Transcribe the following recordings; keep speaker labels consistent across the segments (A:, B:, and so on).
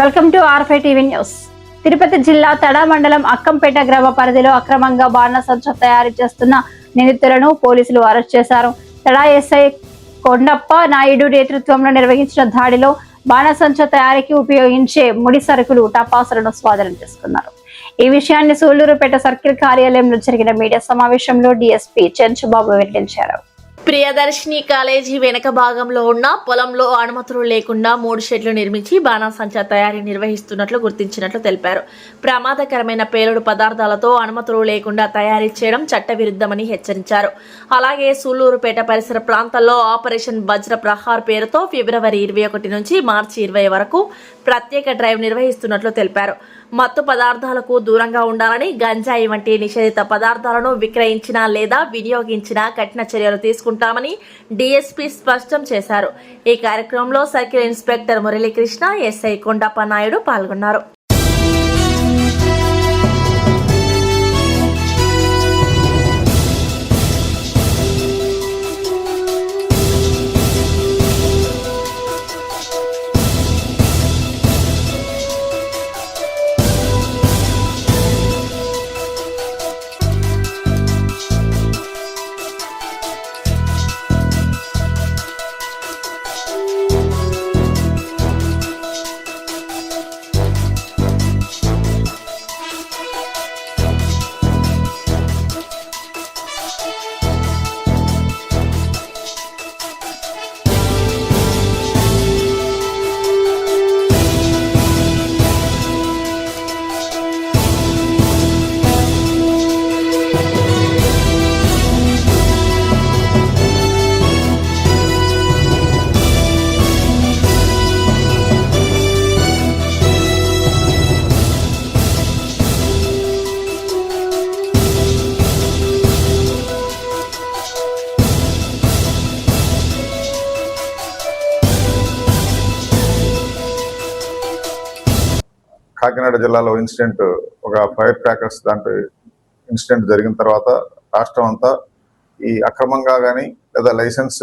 A: Welcome to R5 TV news. Tirupati జిల్లా తడ మండలం అక్కంపేట గ్రామ పరిధిలో అక్రమంగా బాణసంచా తయారు చేస్తున్న నిందితులను పోలీసులు అరెస్ట్ చేశారు. తడ ఎస్ఐ కొండప్ప నాయుడు నేతృత్వంలో నిర్వహించిన దాడిలో బాణసంచా తయారీకి ఉపయోగించే ముడి సరుకులు టపాసులను స్వాధీనం చేసుకున్నారు. ఈ విషయాన్ని సూళ్లూరుపేట సర్కిల్ కార్యాలయంలో జరిగిన మీడియా సమావేశంలో డీఎస్పీ చెంచుబాబు వెల్లడించారు.
B: ప్రియదర్శిని కాలేజీ వెనక భాగంలో ఉన్న పొలంలో అనుమతులు లేకుండా 3 షెడ్లు నిర్మించి బాణాసంచా తయారీ నిర్వహిస్తున్నట్లు గుర్తించినట్లు తెలిపారు. ప్రమాదకరమైన పేలుడు పదార్థాలతో అనుమతులు లేకుండా తయారీ చేయడం చట్టవిరుద్ధమని హెచ్చరించారు. అలాగే సూళ్లూరుపేట పరిసర ప్రాంతాల్లో ఆపరేషన్ వజ్ర ప్రహార్ పేరుతో ఫిబ్రవరి 21 నుంచి మార్చి 20 వరకు ప్రత్యేక డ్రైవ్ నిర్వహిస్తున్నట్లు తెలిపారు. మత్తు పదార్థాలకు దూరంగా ఉండాలని, గంజాయి వంటి నిషేధిత పదార్థాలను విక్రయించినా లేదా వినియోగించినా కఠిన చర్యలు తీసుకుంటామని డీఎస్పీ స్పష్టం చేశారు. ఈ కార్యక్రమంలో circle inspector Muralikrishna, SI Kondappa Naidu పాల్గొన్నారు.
C: కాకినాడ జిల్లాలో ఒక ఫైర్ క్రాకర్స్ దాంట్లో ఇన్సిడెంట్ జరిగిన తర్వాత రాష్ట్రం అంతా ఈ అక్రమంగా కానీ లేదా లైసెన్స్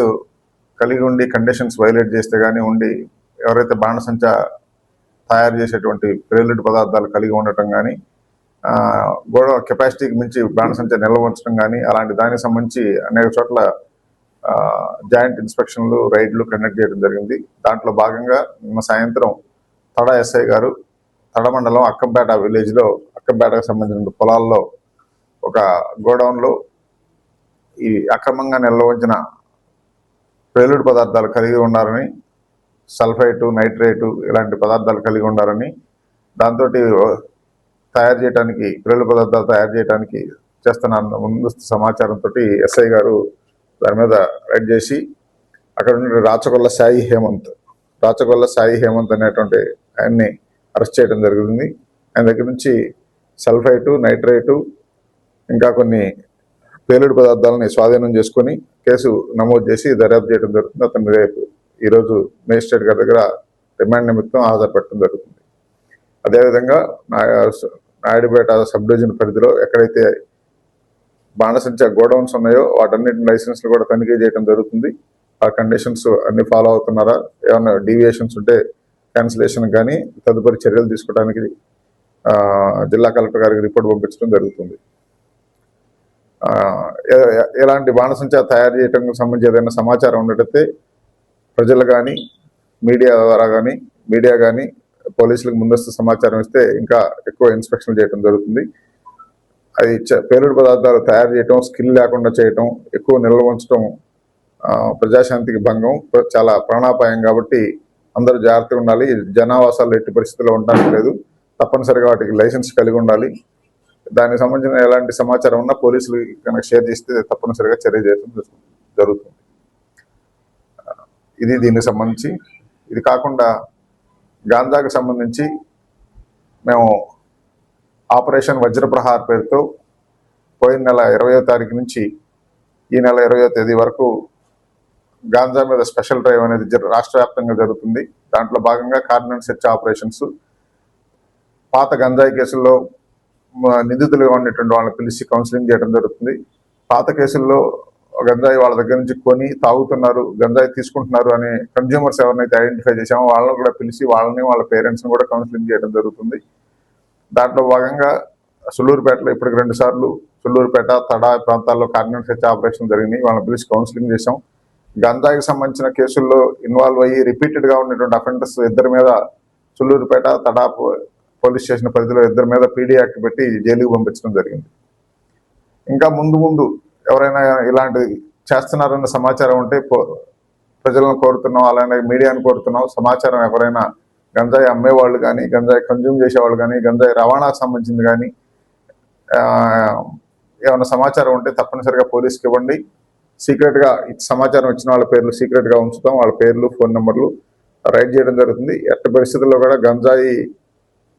C: కలిగి ఉండి కండిషన్స్ వైలేట్ చేస్తే కానీ ఉండి ఎవరైతే బాణసంచా తయారు చేసేటువంటి ప్రేలుడు పదార్థాలు కలిగి ఉండటం కానీ గోడ కెపాసిటీకి మించి బాణసంచా నిల్వ ఉంచడం కానీ అలాంటి దానికి సంబంధించి అనేక చోట్ల జాయింట్ ఇన్స్పెక్షన్లు, రైడ్లు కండక్ట్ చేయడం జరిగింది. దాంట్లో భాగంగా నిన్న సాయంత్రం తడ ఎస్ఐ గారు తడ మండలం అక్కంపేట విలేజ్లో అక్కంపేటకు సంబంధించిన పొలాల్లో ఒక గోడౌన్లో ఈ అక్రమంగా నిల్వ ఉంచిన ప్రేలుడు పదార్థాలు కలిగి ఉన్నారని, సల్ఫైటు, నైట్రేటు ఇలాంటి పదార్థాలు కలిగి ఉన్నారని, దాంతో తయారు చేయడానికి ప్రేలుడు పదార్థాలు తయారు చేయడానికి చేస్తున్న ముందస్తు సమాచారంతో ఎస్ఐ గారు దాని మీద రైడ్ చేసి అక్కడ ఉన్న రాచకొల్ల సాయి హేమంత్ అనేటువంటి ఆయన్ని అరెస్ట్ చేయడం జరుగుతుంది. ఆయన దగ్గర నుంచి సల్ఫైటు, నైట్రేటు ఇంకా కొన్ని పేలుడు పదార్థాలని స్వాధీనం చేసుకొని కేసు నమోదు చేసి దర్యాప్తు చేయడం జరుగుతుంది. అతను రేపు ఈరోజు మేజిస్ట్రేట్ గారి దగ్గర రిమాండ్ నిమిత్తం హాజరుపెట్టడం జరుగుతుంది. అదేవిధంగా నాయుడుపేట సబ్ డివిజన్ పరిధిలో ఎక్కడైతే బాణసంచా గోడౌన్స్ ఉన్నాయో వాటన్నిటి లైసెన్స్లు కూడా తనిఖీ చేయడం జరుగుతుంది. ఆ కండిషన్స్ అన్ని ఫాలో అవుతున్నారా, ఏమైనా డీవియేషన్స్ ఉంటే క్యాన్సిలేషన్ కానీ తదుపరి చర్యలు తీసుకోవడానికి జిల్లా కలెక్టర్ గారికి రిపోర్ట్ పంపించడం జరుగుతుంది. ఎలాంటి బాణసంచా తయారు చేయడానికి సంబంధించి ఏదైనా సమాచారం ఉన్నట్టయితే ప్రజలు కానీ మీడియా కానీ పోలీసులకు ముందస్తు సమాచారం ఇస్తే ఇంకా ఎక్కువ ఇన్స్పెక్షన్ చేయడం జరుగుతుంది. అది పేలుడు పదార్థాలు తయారు చేయటం, స్కిల్ లేకుండా చేయటం, ఎక్కువ నిల్వ ఉంచడం ప్రజాశాంతికి భంగం, చాలా ప్రాణాపాయం. కాబట్టి అందరూ జాగ్రత్తగా ఉండాలి. జనావాసాలు ఎట్టి పరిస్థితుల్లో ఉండడానికి లేదు. తప్పనిసరిగా వాటికి లైసెన్స్ కలిగి ఉండాలి. దానికి సంబంధించిన ఎలాంటి సమాచారం ఉన్నా పోలీసులు కనుక షేర్ చేస్తే తప్పనిసరిగా చర్య చేయడం జరుగుతుంది. ఇది దీనికి సంబంధించి. ఇది కాకుండా గాంజాకు సంబంధించి మేము ఆపరేషన్ వజ్రప్రహార్ పేరుతో పోయిన నెల 20వ తారీఖు నుంచి ఈ నెల 20వ తేదీ వరకు గాంజా మీద స్పెషల్ డ్రైవ్ అనేది రాష్ట్ర వ్యాప్తంగా జరుగుతుంది. దాంట్లో భాగంగా కార్డినెన్స్ సెర్చ్ ఆపరేషన్స్, పాత గంజాయి కేసుల్లో నిందితులుగా ఉన్నటువంటి వాళ్ళని పిలిచి కౌన్సిలింగ్ చేయడం జరుగుతుంది. పాత కేసుల్లో గంజాయి వాళ్ళ దగ్గర నుంచి కొని తాగుతున్నారు, గంజాయి తీసుకుంటున్నారు అనే కన్జ్యూమర్స్ ఎవరినైతే ఐడెంటిఫై చేశామో వాళ్ళని కూడా పిలిచి వాళ్ళని వాళ్ళ పేరెంట్స్ని కూడా కౌన్సిలింగ్ చేయడం జరుగుతుంది. దాంట్లో భాగంగా సుళ్ళూరుపేటలో ఇప్పటికి 2 సార్లు సుళ్ళూరుపేట, తడా ప్రాంతాల్లో కార్డినెన్స్ సెర్చ్ ఆపరేషన్ జరిగినాయి. వాళ్ళని పిలిచి కౌన్సిలింగ్ చేశాం. గంజాయికి సంబంధించిన కేసుల్లో ఇన్వాల్వ్ అయ్యి రిపీటెడ్గా ఉన్నటువంటి అఫెండర్స్ ఇద్దరి మీద సుళ్ళూరుపేట, తడా పోలీస్ స్టేషన్ పరిధిలో ఇద్దరి మీద పీడీ యాక్ట్ పెట్టి జైలుకి పంపించడం జరిగింది. ఇంకా ముందు ఎవరైనా ఇలాంటి చేస్తున్నారన్న సమాచారం ఉంటే ప్రజలను కోరుతున్నాం, అలానే మీడియాను కోరుతున్నాం. సమాచారం ఎవరైనా గంజాయి అమ్మేవాళ్ళు కానీ, గంజాయి కన్జ్యూమ్ చేసేవాళ్ళు కానీ, గంజాయి రవాణాకు సంబంధించింది కానీ ఏమైనా సమాచారం ఉంటే తప్పనిసరిగా పోలీస్కి ఇవ్వండి. సీక్రెట్గా సమాచారం ఇచ్చిన వాళ్ళ పేర్లు సీక్రెట్గా ఉంచుతాం. వాళ్ళ పేర్లు, ఫోన్ నెంబర్లు రైట్ చేయడం జరుగుతుంది. ఎట్టి పరిస్థితుల్లో కూడా గంజాయి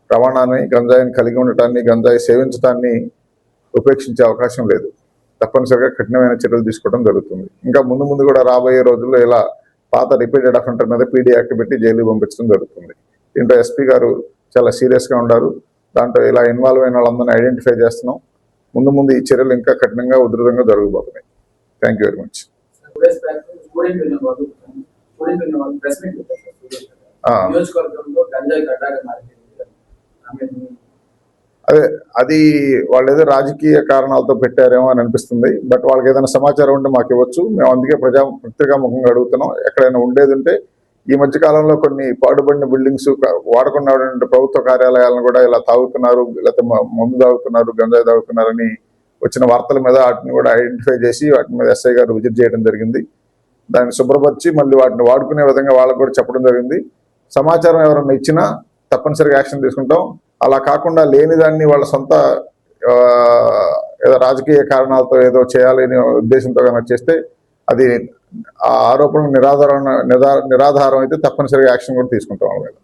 C: రవాణాని, గంజాయిని కలిగి ఉండటాన్ని, గంజాయి సేవించడాన్ని ఉపేక్షించే అవకాశం లేదు. తప్పనిసరిగా కఠినమైన చర్యలు తీసుకోవడం జరుగుతుంది. ఇంకా ముందు కూడా రాబోయే రోజుల్లో ఇలా పాత రిపీటెడ్ అఫెండర్ మీద పీడీ యాక్ట్ పెట్టి జైలు పంపించడం జరుగుతుంది. దీంట్లో ఎస్పీ గారు చాలా సీరియస్గా ఉన్నారు. దాంట్లో ఇలా ఇన్వాల్వ్ అయిన వాళ్ళందరినీ ఐడెంటిఫై చేస్తున్నాం. ముందు ఈ చర్యలు ఇంకా కఠినంగా, ఉధృతంగా జరగబోతున్నాయి. Thank you very much. అది వాళ్ళు ఏదో రాజకీయ కారణాలతో పెట్టారేమో అని అనిపిస్తుంది. బట్ వాళ్ళకి ఏదైనా సమాచారం ఉంటే మాకు ఇవ్వచ్చు. మేము అందుకే పత్రికాముఖంగా అడుగుతున్నాం. ఎక్కడైనా ఉండేది ఉంటే ఈ మధ్య కాలంలో కొన్ని పాడుబడిన బిల్డింగ్స్, వాడకుండా ప్రభుత్వ కార్యాలయాలను కూడా ఇలా తాగుతున్నారు, లేకపోతే మందు తాగుతున్నారు, గంజాయి తాగుతున్నారని వచ్చిన వార్తల మీద వాటిని కూడా ఐడెంటిఫై చేసి వాటి మీద ఎస్ఐ గారు విజిట్ చేయడం జరిగింది. దాన్ని శుభ్రపరిచి మళ్ళీ వాటిని వాడుకునే విధంగా వాళ్ళకు కూడా చెప్పడం జరిగింది. సమాచారం ఎవరైనా ఇచ్చినా తప్పనిసరిగా యాక్షన్ తీసుకుంటాం. అలా కాకుండా లేని దాన్ని వాళ్ళ సొంత ఏదో రాజకీయ కారణాలతో ఏదో చేయాలనే ఉద్దేశంతో కనుక చేస్తే అది ఆ ఆరోపణలు నిరాధారం అయితే తప్పనిసరిగా యాక్షన్ కూడా తీసుకుంటాం వాళ్ళ మీద.